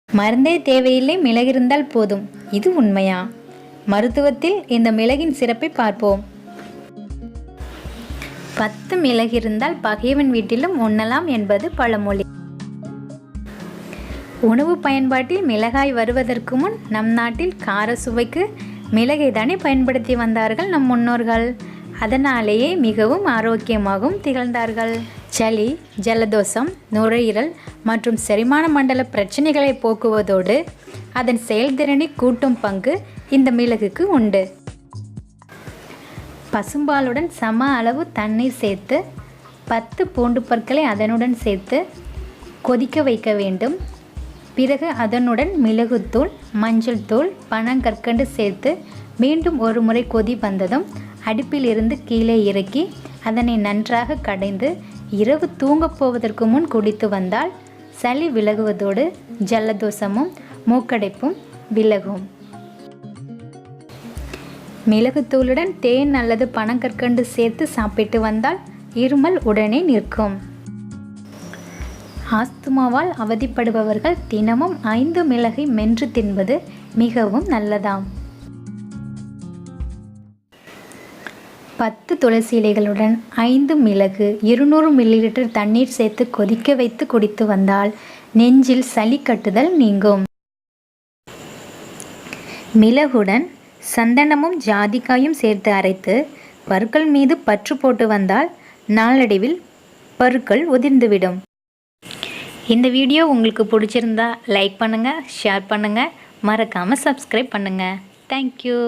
மருந்தே தேவையில்லை, மிளகு இருந்தால் போதும். இது உண்மையா? மருத்துவத்தில் இந்த மிளகின் சிறப்பை பார்ப்போம். 10 மிளகு இருந்தால் பகைவன் வீட்டிலும் உண்ணலாம் என்பது பழமொழி. உணவு பயன்பாட்டில் மிளகாய் வருவதற்கு முன் நம் நாட்டில் கார சுவைக்கு மிளகை தானே பயன்படுத்தி வந்தார்கள் நம் முன்னோர்கள். அதனாலேயே மிகவும் ஆரோக்கியமாகவும் திகழ்ந்தார்கள். சளி, ஜலதோஷம், நுரையீரல் மற்றும் செரிமான மண்டல பிரச்சனைகளை போக்குவதோடு அதன் செயல்திறனை கூட்டும் பங்கு இந்த மிளகுக்கு உண்டு. பசும்பாலுடன் சம அளவு தண்ணீர் சேர்த்து 10 பூண்டு பற்களை அதனுடன் சேர்த்து கொதிக்க வைக்க வேண்டும். பிறகு அதனுடன் மிளகுத்தூள், மஞ்சள் தூள், பனங்கற்கண்டு சேர்த்து மீண்டும் ஒரு முறை கொதி வந்ததும் அடுப்பில் இருந்து கீழே இறக்கி அதனை நன்றாக கடைந்து இரவு தூங்கப் போவதற்கு முன் குடித்து வந்தால் சளி விலகுவதோடு ஜலதோஷமும் மூக்கடைப்பும் விலகும். மிளகுத்தூளுடன் தேன் அல்லது பனங்கற்கண்டு சேர்த்து சாப்பிட்டு வந்தால் இருமல் உடனே நிற்கும். ஆஸ்துமாவால் அவதிப்படுபவர்கள் தினமும் 5 மிளகை மென்று தின்பது மிகவும் நல்லதாம். 10 துளசி இலைகளுடன் 5 மிளகு 200 மில்லிலிட்டர் தண்ணீர் சேர்த்து கொதிக்க வைத்து குடித்து வந்தால் நெஞ்சில் சளி கட்டுதல் நீங்கும். மிளகுடன் சந்தனமும் ஜாதிக்காயும் சேர்த்து அரைத்து பற்கள் மீது பற்று போட்டு வந்தால் நாளடைவில் பற்கள் உதிர்ந்துவிடும். இந்த வீடியோ உங்களுக்கு பிடிச்சிருந்தா லைக் பண்ணுங்கள், ஷேர் பண்ணுங்கள், மறக்காமல் சப்ஸ்கிரைப் பண்ணுங்கள். தேங்க்யூ.